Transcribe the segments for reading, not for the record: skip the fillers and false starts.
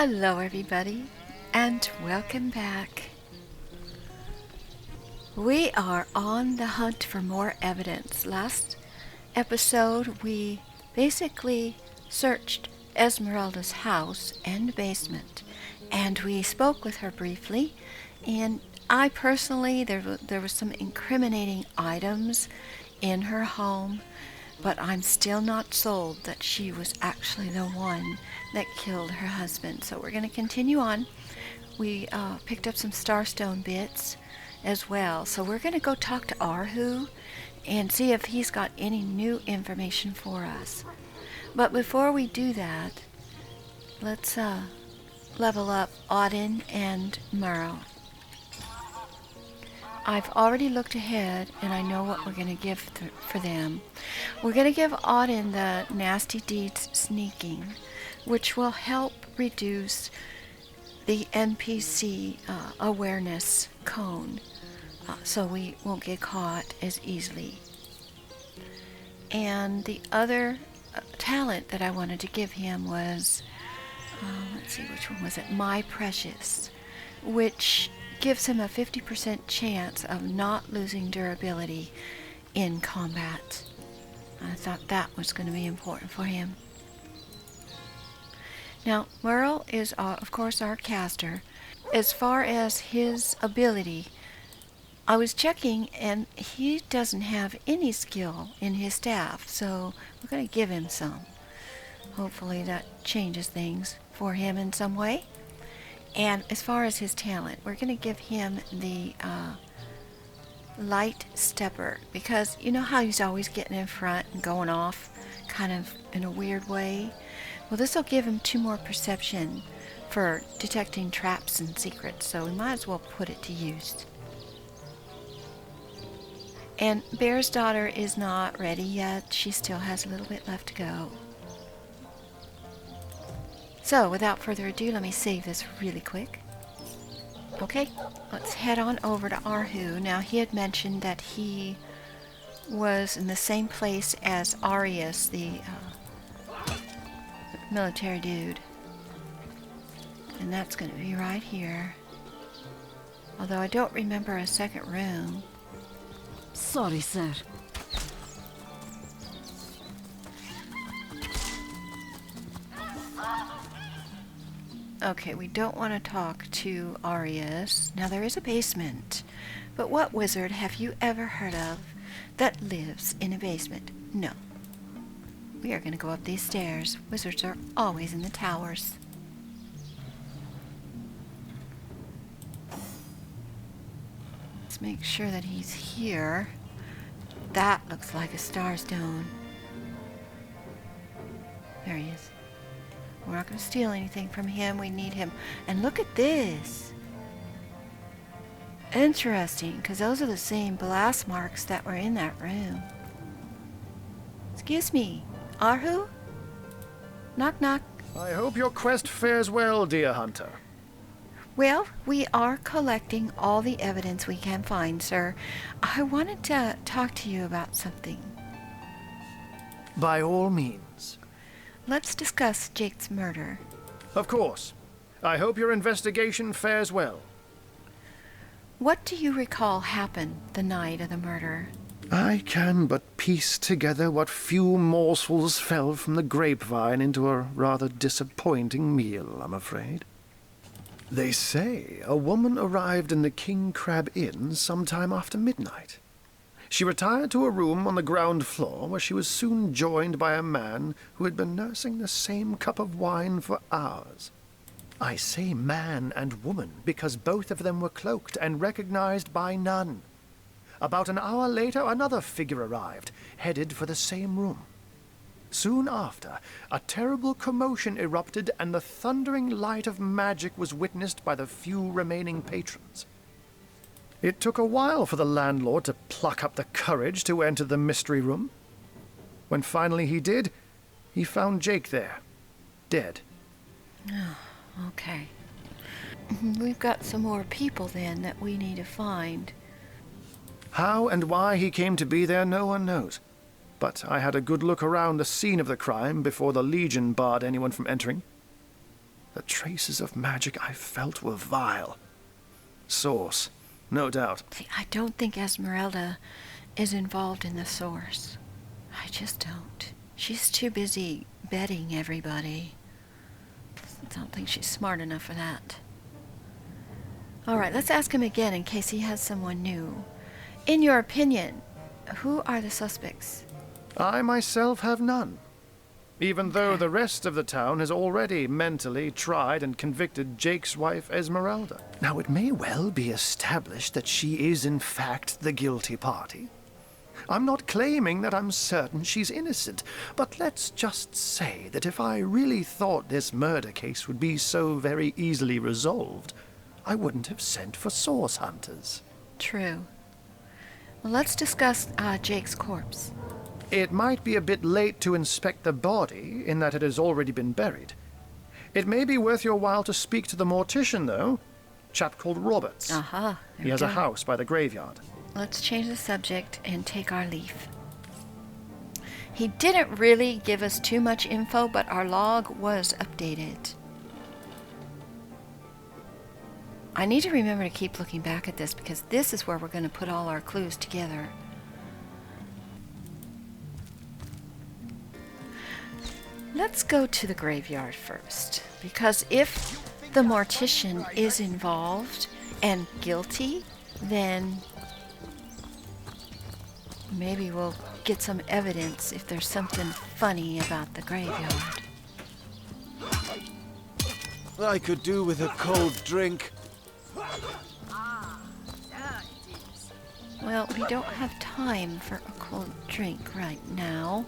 Hello, everybody, and welcome back. We are on the hunt for more evidence. Last episode, we basically searched Esmeralda's house and basement, and we spoke with her briefly. And I personally, there were some incriminating items in her home, but I'm still not sold that she was actually the one that killed her husband. So we're going to continue on. We picked up some starstone bits as well. So we're going to go talk to Arhu and see if he's got any new information for us. But before we do that, let's level up Auden and Murrow. I've already looked ahead, and I know what we're going to give for them. We're going to give Auden the Nasty Deeds Sneaking, which will help reduce the NPC awareness cone, so we won't get caught as easily. And the other talent that I wanted to give him was, let's see, which one was it? My Precious, which gives him a 50% chance of not losing durability in combat. I thought that was going to be important for him. Now, Merle is, of course, our caster. As far as his ability, I was checking, and he doesn't have any skill in his staff, so we're going to give him some. Hopefully that changes things for him in some way. And as far as his talent, we're going to give him the Light Stepper, because you know how he's always getting in front and going off kind of in a weird way? Well, this will give him 2 more perception for detecting traps and secrets, so we might as well put it to use. And Bear's daughter is not ready yet. She still has a little bit left to go. So, without further ado, let me save this really quick. Okay, let's head on over to Arhu. Now, he had mentioned that he was in the same place as Arius, the military dude. And that's going to be right here. Although I don't remember a second room. Sorry, sir. Okay, we don't want to talk to Arius. Now, there is a basement. But what wizard have you ever heard of that lives in a basement? No. We are going to go up these stairs. Wizards are always in the towers. Let's make sure that he's here. That looks like a starstone. There he is. We're not going to steal anything from him. We need him. And look at this. Interesting, because those are the same blast marks that were in that room. Excuse me, Arhu? Knock, knock. I hope your quest fares well, dear hunter. Well, we are collecting all the evidence we can find, sir. I wanted to talk to you about something. By all means. Let's discuss Jake's murder. Of course. I hope your investigation fares well. What do you recall happened the night of the murder? I can but piece together what few morsels fell from the grapevine into a rather disappointing meal, I'm afraid. They say a woman arrived in the King Crab Inn sometime after midnight. She retired to a room on the ground floor, where she was soon joined by a man who had been nursing the same cup of wine for hours. I say man and woman because both of them were cloaked and recognized by none. About an hour later, another figure arrived, headed for the same room. Soon after, a terrible commotion erupted, and the thundering light of magic was witnessed by the few remaining patrons. It took a while for the landlord to pluck up the courage to enter the mystery room. When finally he did, he found Jake there, dead. Oh, okay. We've got some more people then that we need to find. How and why he came to be there, no one knows. But I had a good look around the scene of the crime before the Legion barred anyone from entering. The traces of magic I felt were vile. Source, no doubt. See, I don't think Esmeralda is involved in the source. I just don't. She's too busy betting everybody. I don't think she's smart enough for that. All right, let's ask him again in case he has someone new. In your opinion, who are the suspects? I myself have none. Even though the rest of the town has already mentally tried and convicted Jake's wife, Esmeralda. Now, it may well be established that she is, in fact, the guilty party. I'm not claiming that I'm certain she's innocent, but let's just say that if I really thought this murder case would be so very easily resolved, I wouldn't have sent for source hunters. True. Well, let's discuss Jake's corpse. It might be a bit late to inspect the body, in that it has already been buried. It may be worth your while to speak to the mortician, though. Chap called Roberts. Aha. He has a house by the graveyard. Let's change the subject and take our leave. He didn't really give us too much info, but our log was updated. I need to remember to keep looking back at this because this is where we're going to put all our clues together. Let's go to the graveyard first, because if the mortician is involved and guilty, then maybe we'll get some evidence if there's something funny about the graveyard. I could do with a cold drink. Well, we don't have time for a cold drink right now.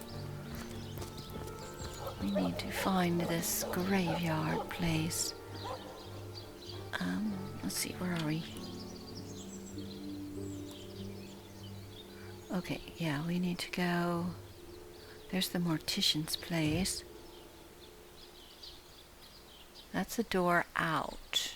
We need to find this graveyard place. Let's see, where are we? Okay, yeah, we need to go. There's the mortician's place. That's the door out.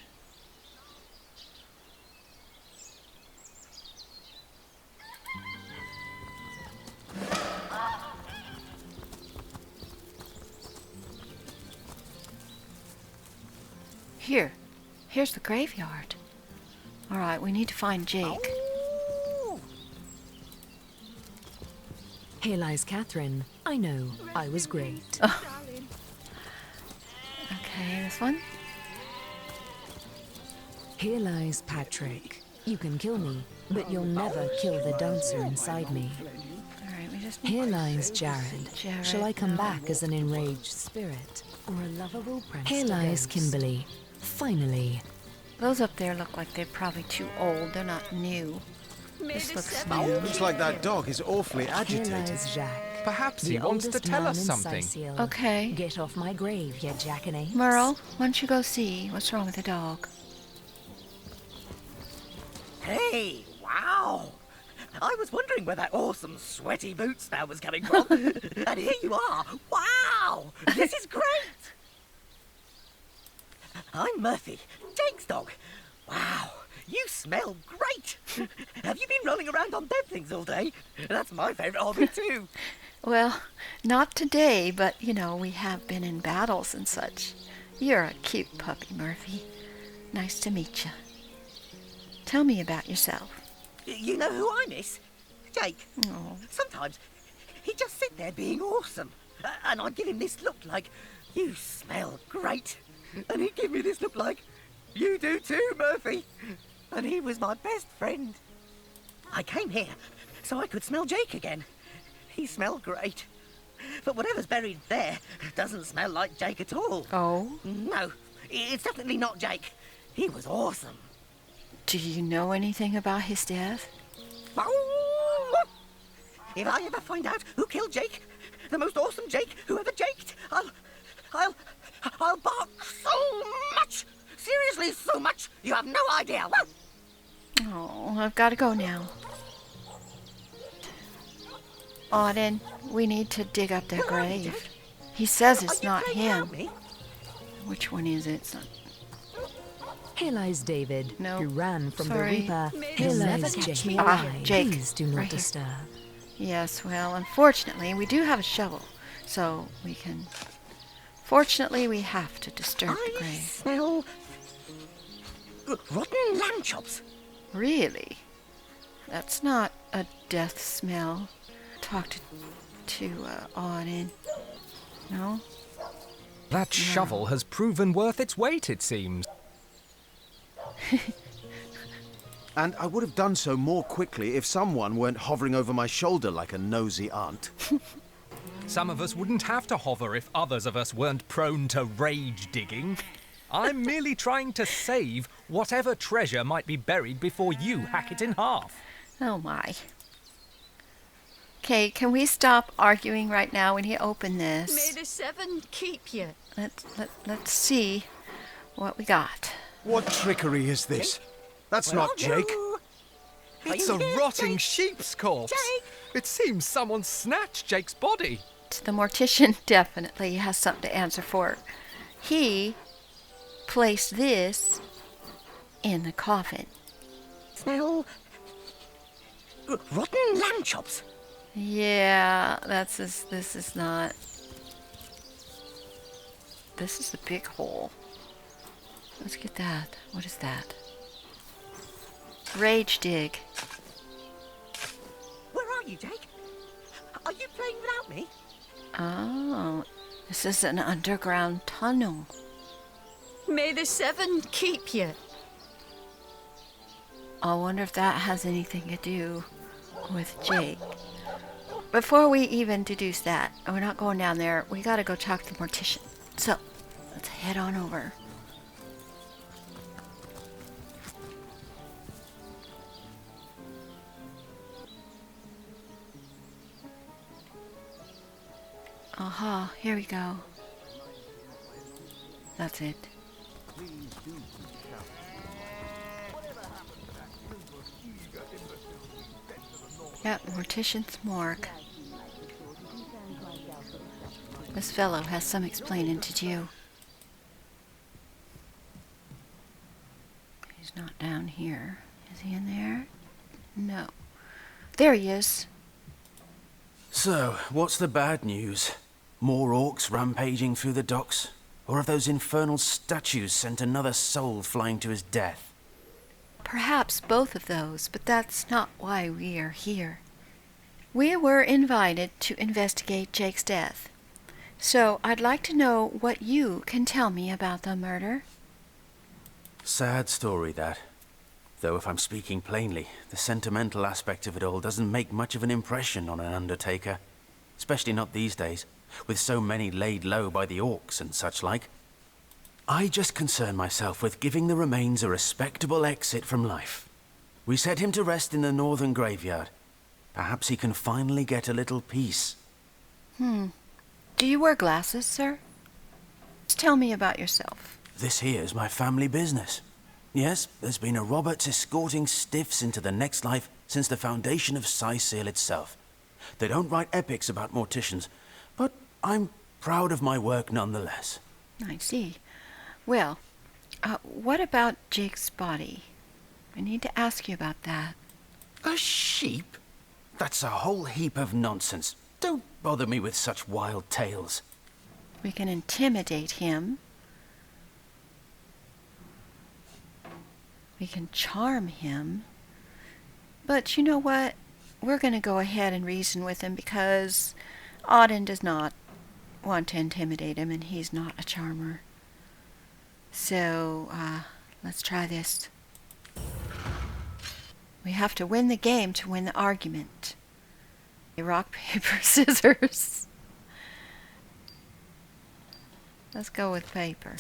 Here's the graveyard. All right, we need to find Jake. Here lies Catherine. I know, I was great. Okay, this one. Here lies Patrick. You can kill me, but you'll never kill the dancer inside me. All right, we just need Here lies Jared. Jared. Shall I come back as an enraged spirit or a lovable prince? Here lies Kimberly. Finally. Those up there look like they're probably too old. They're not new. This looks new. Looks like that dog is awfully Here agitated. lies Jacques. Perhaps he the wants to oldest tell man us in something. Sicil. Okay. Get off my grave, you jackanapes. Merle, why don't you go see what's wrong with the dog? Hey, wow! I was wondering where that awesome sweaty boot smell was coming from. And here you are. Wow! This is great! I'm Murphy, Jake's dog. Wow, you smell great! Have you been rolling around on dead things all day? That's my favourite hobby too. Well, not today, but, you know, we have been in battles and such. You're a cute puppy, Murphy. Nice to meet you. Tell me about yourself. You know who I miss? Jake. Oh. Sometimes he'd just sit there being awesome. And I'd give him this look like, you smell great. And he'd give me this look like, you do too, Murphy. And he was my best friend. I came here so I could smell Jake again. He smelled great. But whatever's buried there doesn't smell like Jake at all. Oh? No, it's definitely not Jake. He was awesome. Do you know anything about his death? If I ever find out who killed Jake, the most awesome Jake who ever jaked, I'll bark so much. Seriously, so much. You have no idea. Oh, I've got to go now. Auden, we need to dig up their Where are you, grave. Jake? He says Are it's you not playing him. around me? Which one is it? It's not... Here lies David, No, who ran from sorry. the Reaper. He'll He'll never lies catch Jake. me alive. Jake, Please do not right here. disturb. Yes, well, unfortunately, we do have a shovel, so we can Fortunately, we have to disturb the I grave. smell rotten lamb chops. Really? That's not a death smell. Talk to Auden. No? That shovel has proven worth its weight, it seems. And I would have done so more quickly if someone weren't hovering over my shoulder like a nosy aunt. Some of us wouldn't have to hover if others of us weren't prone to rage digging. I'm merely trying to save whatever treasure might be buried before you hack it in half. Oh my. Okay, can we stop arguing right now when he opened this? May the seven keep you. Let's see what we got. What trickery is this? That's not Jake. It's Are a you here, rotting Jake? sheep's corpse. Jake? It seems someone snatched Jake's body. The mortician definitely has something to answer for. He placed this in the coffin. Smell rotten lamb chops. Yeah, this is not. This is a big hole. Let's get that. What is that? Rage dig. Where are you, Jake? Are you playing without me? Oh, this is an underground tunnel. May the seven keep you. I wonder if that has anything to do with Jake. Before we even deduce that, we're not going down there. We gotta go talk to the mortician. So, let's head on over. Aha, here we go. That's it. Yep, mortician's morgue. This fellow has some explaining to do. He's not down here. Is he in there? No. There he is. So, what's the bad news? More orcs rampaging through the docks? Or have those infernal statues sent another soul flying to his death? Perhaps both of those, but that's not why we are here. We were invited to investigate Jake's death. So I'd like to know what you can tell me about the murder. Sad story, that. Though if I'm speaking plainly, the sentimental aspect of it all doesn't make much of an impression on an undertaker. Especially not these days, with so many laid low by the orcs and such like. I just concern myself with giving the remains a respectable exit from life. We set him to rest in the northern graveyard. Perhaps he can finally get a little peace. Do you wear glasses, sir? Just tell me about yourself. This here's my family business. Yes, there's been a Roberts escorting stiffs into the next life since the foundation of Sisal itself. They don't write epics about morticians, but I'm proud of my work nonetheless. I see. Well, what about Jake's body? I need to ask you about that. A sheep? That's a whole heap of nonsense. Don't bother me with such wild tales. We can intimidate him. We can charm him. But you know what? We're going to go ahead and reason with him because Auden does not want to intimidate him and he's not a charmer. So, let's try this. We have to win the game to win the argument. Rock, paper, scissors. Let's go with paper.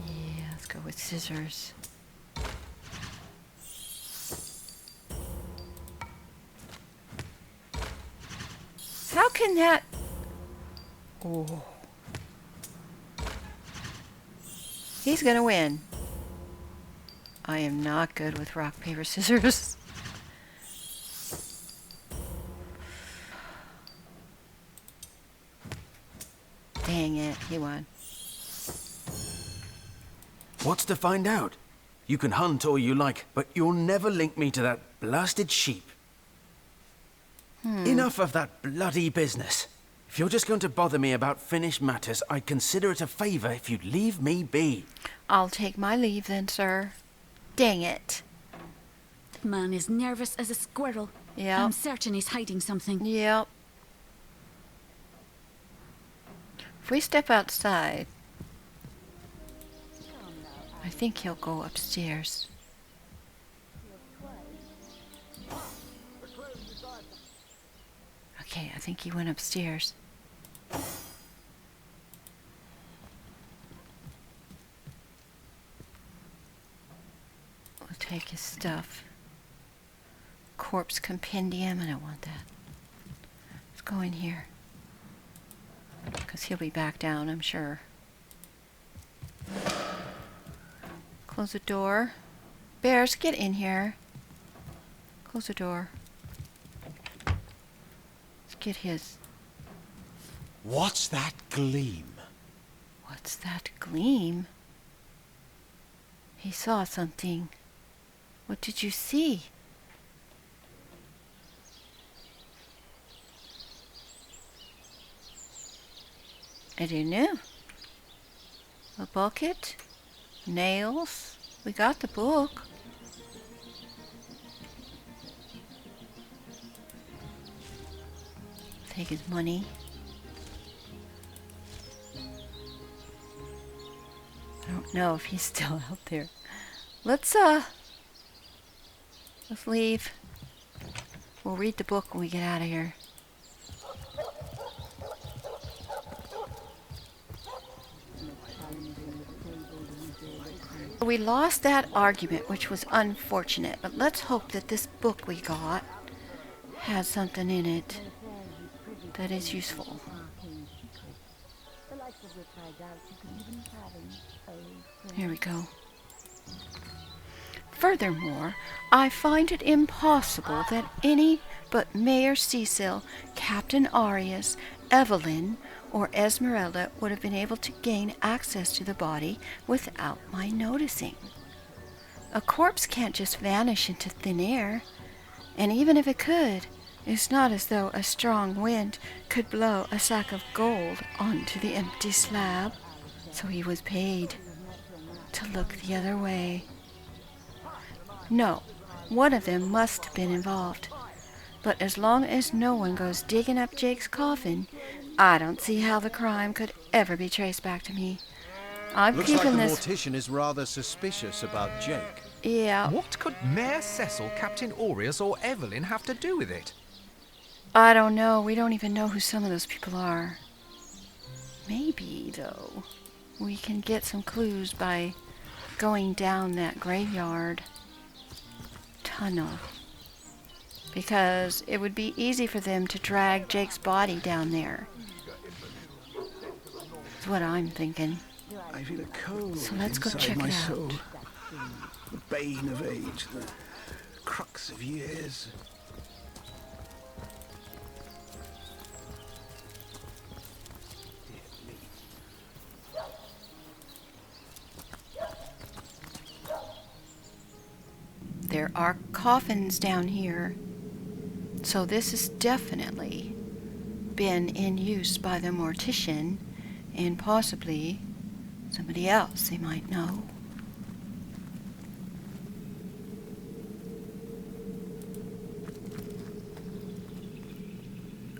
Yeah, let's go with scissors. How can that... Oh. He's gonna win. I am not good with rock, paper, scissors. Dang it, he won. What's to find out? You can hunt all you like, but you'll never link me to that blasted sheep. Enough of that bloody business. If you're just going to bother me about finished matters, I'd consider it a favour if you'd leave me be. I'll take my leave then, sir. Dang it. The man is nervous as a squirrel. Yep. I'm certain he's hiding something. Yep. If we step outside, I think he'll go upstairs. Okay, I think he went upstairs. We'll take his stuff. Corpse compendium, I don't want that. Let's go in here. Because he'll be back down, I'm sure. Close the door. Bears, get in here. Close the door. Let's get his. What's that gleam? What's that gleam? He saw something. What did you see? I don't know. A bucket? Nails? We got the book. Take his money. I don't know if he's still out there. Let's leave. We'll read the book when we get out of here. We lost that argument, which was unfortunate, but let's hope that this book we got has something in it that is useful. Here we go. Furthermore, I find it impossible that any but Mayor Cecil, Captain Arias, Evelyn, or Esmeralda would have been able to gain access to the body without my noticing. A corpse can't just vanish into thin air, and even if it could, it's not as though a strong wind could blow a sack of gold onto the empty slab. So he was paid to look the other way. No, one of them must have been involved. But as long as no one goes digging up Jake's coffin, I don't see how the crime could ever be traced back to me. I'm Looks like keeping the this. mortician is rather suspicious about Jake. Yeah, What could Mayor Cecil, Captain Aureus, or Evelyn have to do with it? I don't know. We don't even know who some of those people are. Maybe, though, we can get some clues by going down that graveyard tunnel. Because it would be easy for them to drag Jake's body down there. That's what I'm thinking. I feel a cold So let's go inside check my it out. soul. The bane of age, the crux of years. There are coffins down here. So this has definitely been in use by the mortician and possibly somebody else they might know.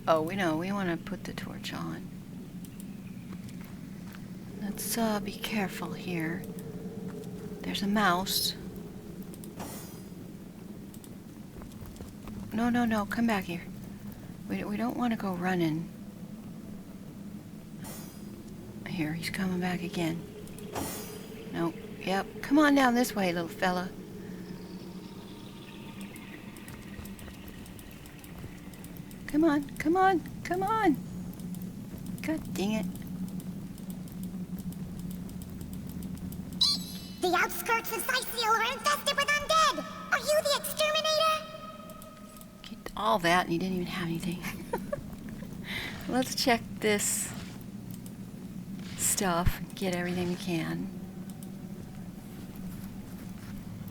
Oh, we know. We want to put the torch on. Let's be careful here. There's a mouse. No, no, no. Come back here. We don't want to go running. Here, he's coming back again. Nope. Yep. Come on down this way, little fella. Come on, come on, come on. God dang it. The outskirts of Sicil are infested with undead! Are you the exterminator? Get all that and you didn't even have anything. Let's check this stuff and get everything we can.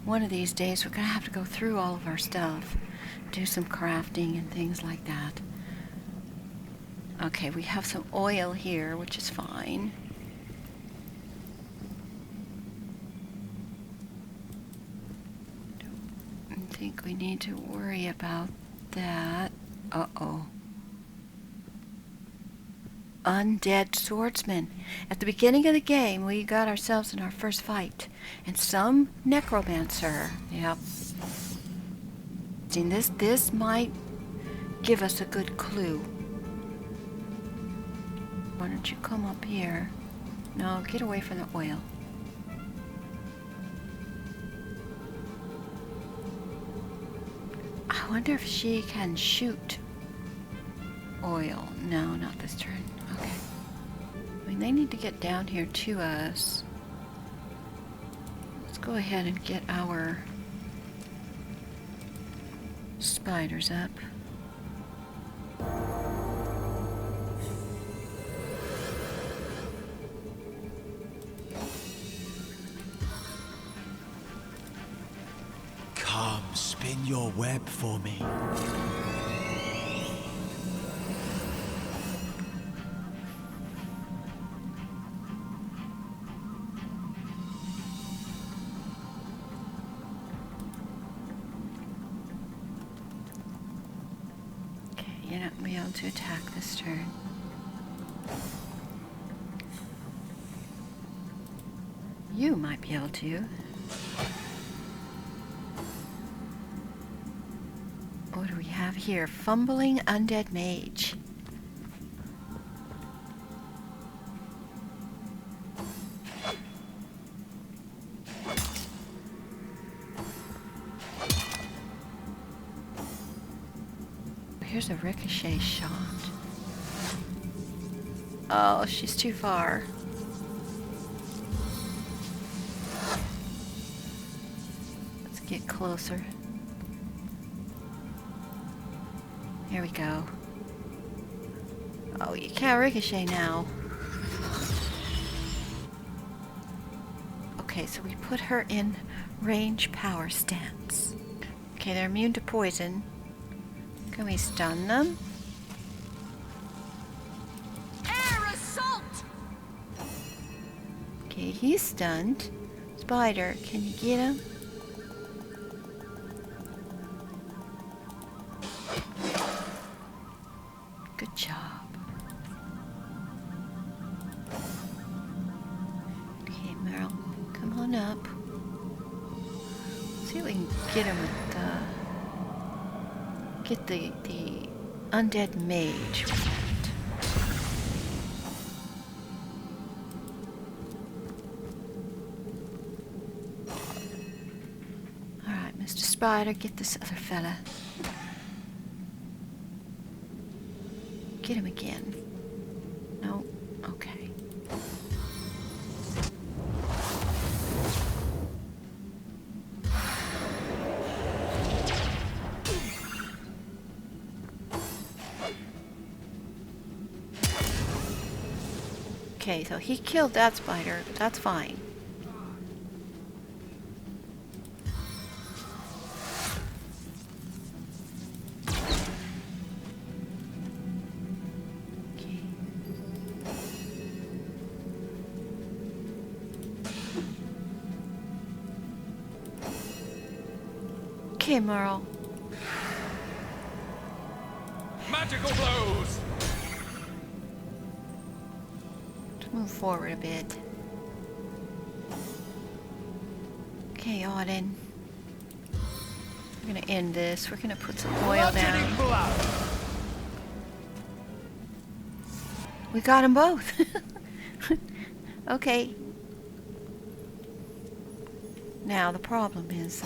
One of these days we're gonna have to go through all of our stuff do some crafting and things like that. Okay, we have some oil here, which is fine. Don't think we need to worry about that. Uh-oh. Undead swordsman. At the beginning of the game, we got ourselves in our first fight. And some necromancer. Yep. See, this might give us a good clue. Why don't you come up here? No, get away from the oil. I wonder if she can shoot oil. No, not this turn. Okay. I mean, they need to get down here to us. Let's go ahead and get our spiders up. Come, spin your web for me. You're not going to be able to attack this turn. You might be able to. What do we have here? Fumbling undead mage. Here's a ricochet shot. Oh, she's too far. Let's get closer. Here we go. Oh, you can't ricochet now. Okay, so we put her in range power stance. Okay, they're immune to poison. Can we stun them? Air assault! Okay, he's stunned. Spider, can you get him? Good job. Okay, Meryl, come on up. See if we can get him with get the undead mage with that. Alright, Mr. Spider, get this other fella. Get him again. No? Okay. Okay, so he killed that spider, but that's fine. Okay. Okay, Merle. Magical blows! Move forward a bit. Okay, Auden. We're gonna end this. We're gonna put some oil down. We got them both. Okay. Now the problem is,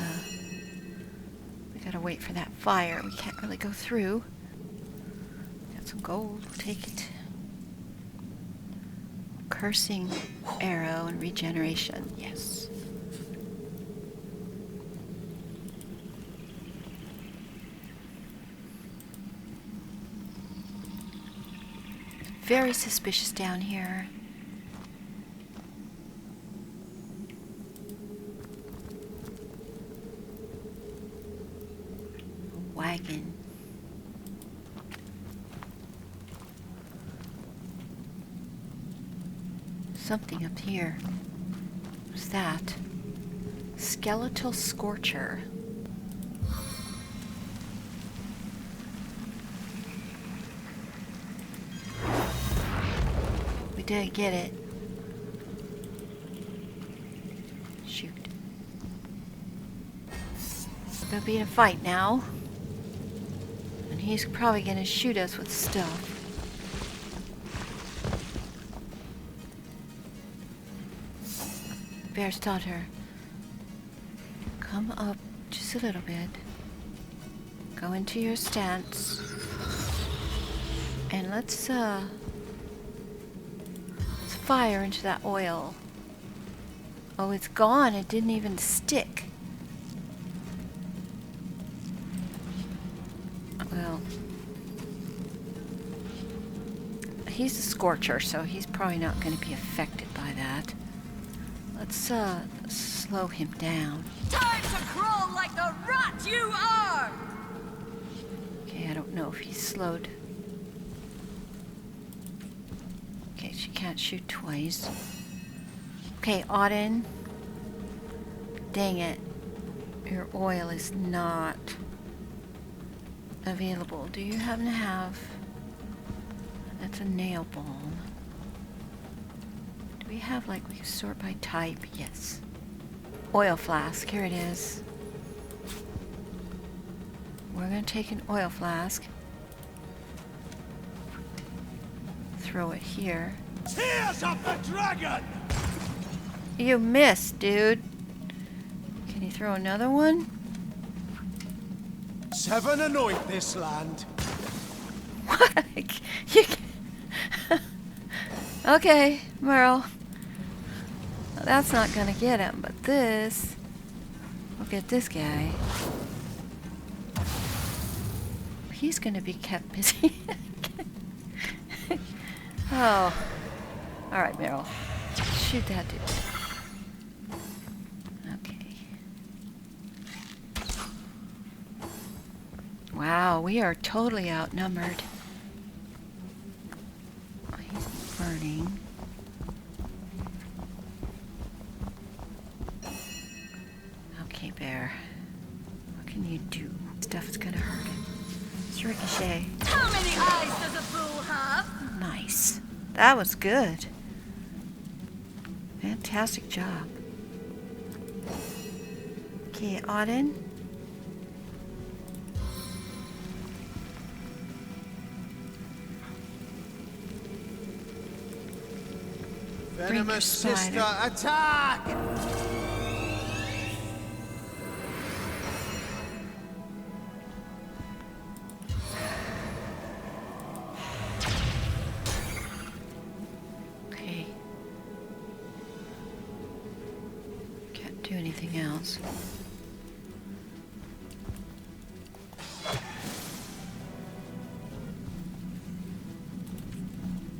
we gotta wait for that fire. We can't really go through. Got some gold. We'll take it. Cursing arrow and regeneration. Yes. Very suspicious down here. wagon. Something up here. What's that? Skeletal Scorcher. We did get it. Shoot. Gonna be in a fight now. And he's probably gonna shoot us with stuff. Bear's daughter. Come up just a little bit. Go into your stance. And let's fire into that oil. Oh, it's gone. It didn't even stick. Well, he's a scorcher, so he's probably not going to be affected by that. Let's slow him down. Time to crawl like the rat you are! Okay, I don't know if he's slowed. Okay, she can't shoot twice. Okay, Auden. Dang it. Your oil is not available. Do you happen to have... That's a nail balm. Do we have, like, we can sort by type? Yes. Oil flask. Here it is. We're going to take an oil flask. Throw it here. Tears of the dragon! You missed, dude. Can you throw another one? 7 anoint this land. What? You can... Okay, Merle. Well, that's not gonna get him, but this will get this guy. He's gonna be kept busy. Oh. Alright, Meryl. Shoot that dude. Okay. Wow, we are totally outnumbered. Oh, he's burning. Okay, Bear. What can you do? Stuff is gonna hurt him. It's Ricochet. How many eyes does a bull have? Nice. That was good. Fantastic job. Okay, Auden. Venomous spider. sister, attack! Okay. Can't do anything else.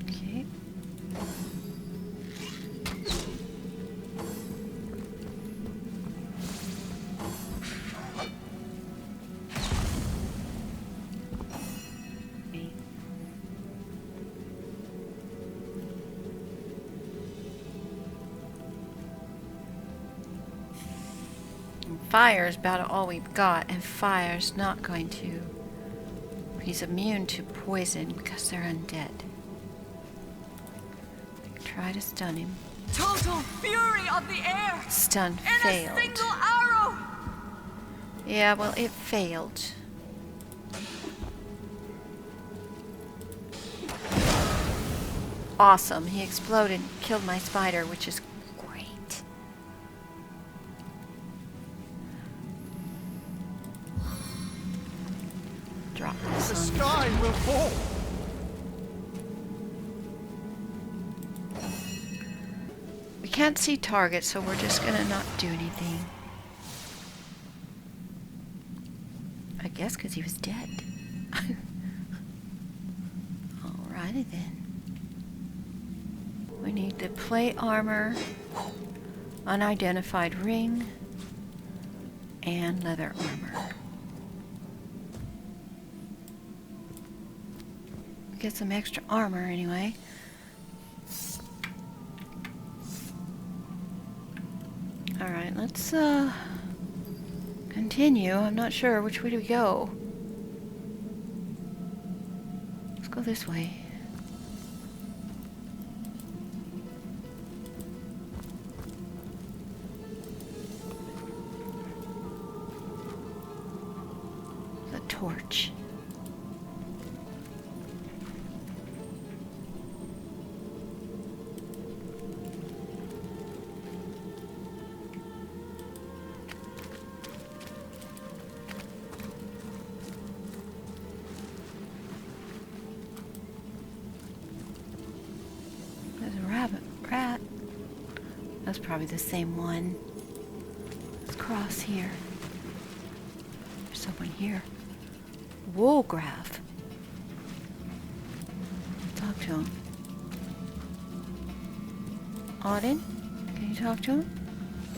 Okay. Fire is about all we've got, and fire's not going to... He's immune to poison because they're undead. Try to stun him. Total fury of the air! Stun In failed. a single arrow! Yeah, well, it failed. Awesome. He exploded, killed my spider, which is great. Drop this The on. sky will fall! We can't see targets, so we're just gonna not do anything. I guess because he was dead. Alrighty then. We need the plate armor, unidentified ring, and leather armor. get some extra armor anyway. Alright, let's continue. I'm not sure which way do we go. Let's go this way. The torch. Rat. That's probably the same one. Let's cross here. There's someone here. Woolgraph. Talk to him. Auden, can you talk to him?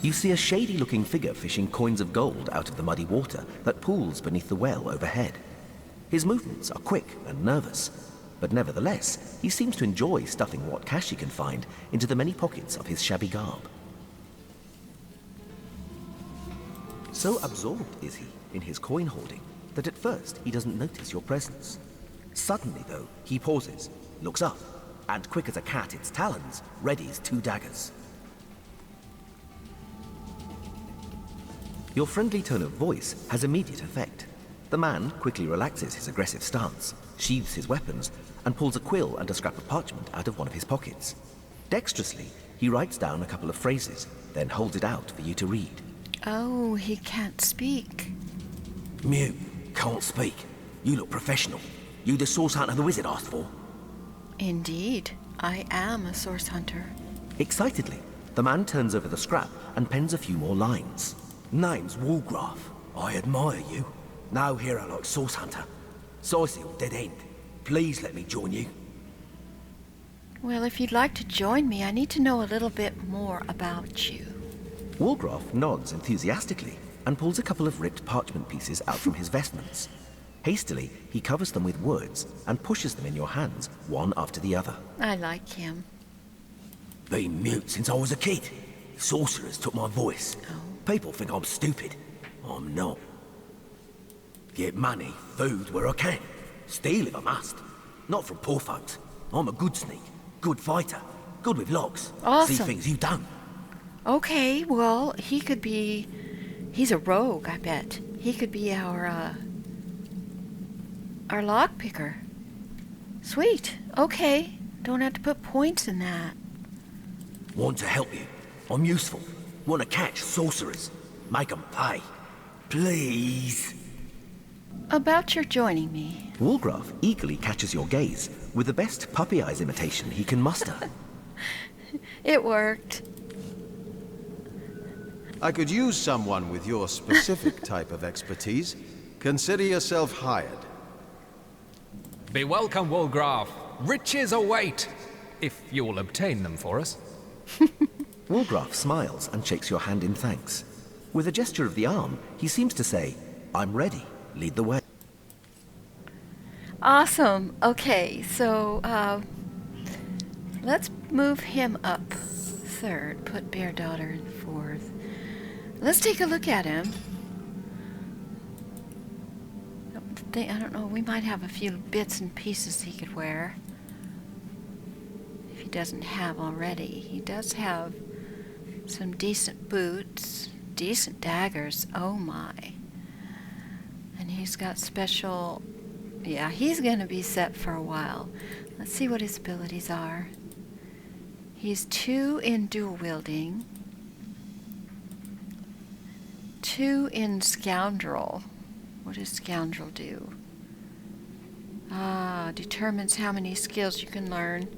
You see a shady-looking figure fishing coins of gold out of the muddy water that pools beneath the well overhead. His movements are quick and nervous, but nevertheless, he seems to enjoy stuffing what cash he can find into the many pockets of his shabby garb. So absorbed is he in his coin hoarding that at first he doesn't notice your presence. Suddenly, though, he pauses, looks up, and quick as a cat its talons, readies 2 daggers. Your friendly tone of voice has immediate effect. The man quickly relaxes his aggressive stance, sheathes his weapons, and pulls a quill and a scrap of parchment out of one of his pockets. Dexterously, he writes down a couple of phrases, then holds it out for you to read. Oh, he can't speak. Mute, can't speak. You look professional. You the source hunter the wizard asked for? Indeed, I am a source hunter. Excitedly, the man turns over the scrap and pens a few more lines. Name's Woolgraph. I admire you. No hero like source hunter. Sizil, dead end. Please let me join you. Well, if you'd like to join me, I need to know a little bit more about you. Woolgraph nods enthusiastically and pulls a couple of ripped parchment pieces out from his vestments. Hastily, he covers them with words and pushes them in your hands, one after the other. I like him. Been mute since I was a kid. Sorcerers took my voice. Oh. People think I'm stupid. I'm not. Get money, food where I can. Steal if I must. Not from poor folks. I'm a good sneak, good fighter, good with locks. Awesome. See things you don't. Okay, well, he could be... He's a rogue, I bet. He could be our lockpicker. Sweet. Okay. Don't have to put points in that. Want to help you. I'm useful. Want to catch sorcerers. Make them pay. Please. About your joining me. Woolgraph eagerly catches your gaze with the best puppy eyes imitation he can muster. It worked. I could use someone with your specific type of expertise. Consider yourself hired. Be welcome, Woolgraph. Riches await, if you'll obtain them for us. Woolgraph smiles and shakes your hand in thanks. With a gesture of the arm, he seems to say, I'm ready. Lead the way. Awesome. Okay, so let's move him up 3rd. Put Bear Daughter in 4th. Let's take a look at him. I don't know, we might have a few bits and pieces he could wear. If he doesn't have already. He does have some decent boots, decent daggers, oh my. And he's got special... Yeah, he's gonna be set for a while. Let's see what his abilities are. He's 2 in dual wielding. 2 in scoundrel. What does scoundrel do? Determines how many skills you can learn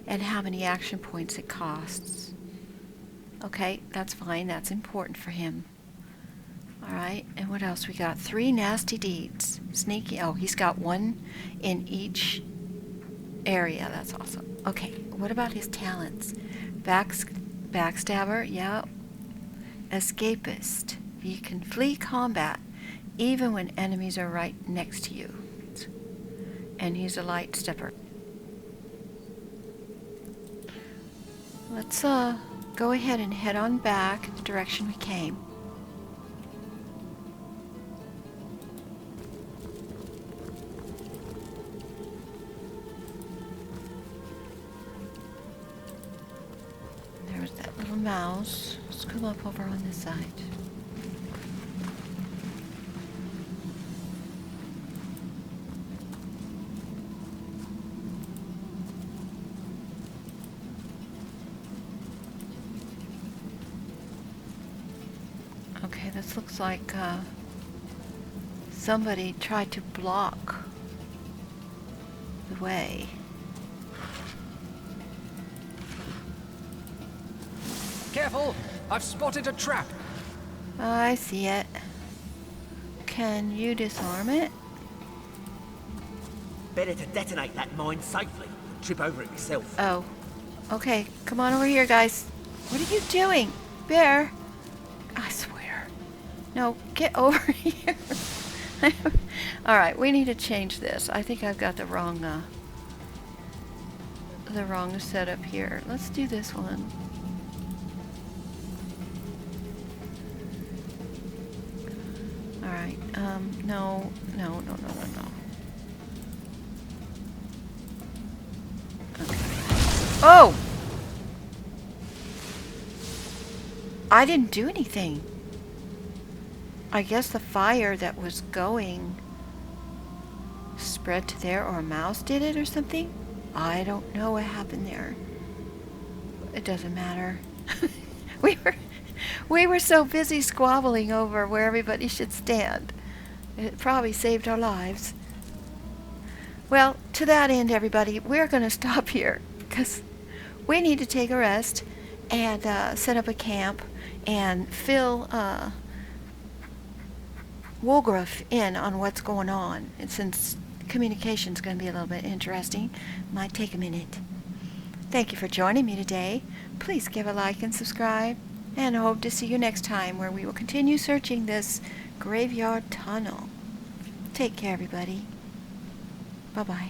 and how many action points it costs. Okay, that's fine. That's important for him. Alright, and what else we got? 3 nasty deeds. Sneaky. Oh, he's got 1 in each area. That's awesome. Okay, what about his talents? Backstabber, yeah. Escapist. He can flee combat even when enemies are right next to you. And he's a light stepper. Let's go ahead and head on back the direction we came. There's that little mouse. Let's come up over on this side. Okay, this looks like somebody tried to block the way. Careful! I've spotted a trap. I see it. Can you disarm it? Better to detonate that mine safely than trip over it yourself. Oh. Okay, come on over here, guys. What are you doing? Bear? I swear. No, get over here. Alright, we need to change this. I think I've got the wrong setup here. Let's do this one. Alright, no. Okay. Oh! I didn't do anything. I guess the fire that was going spread to there, or a mouse did it or something. I don't know what happened there. It doesn't matter. We were so busy squabbling over where everybody should stand. It probably saved our lives. Well, to that end, everybody, we're going to stop here because we need to take a rest and set up a camp and fill Woolgraf in on what's going on. And since communication's going to be a little bit interesting, might take a minute. Thank you for joining me today. Please give a like and subscribe, and I hope to see you next time where we will continue searching this graveyard tunnel. Take care, everybody. Bye-bye.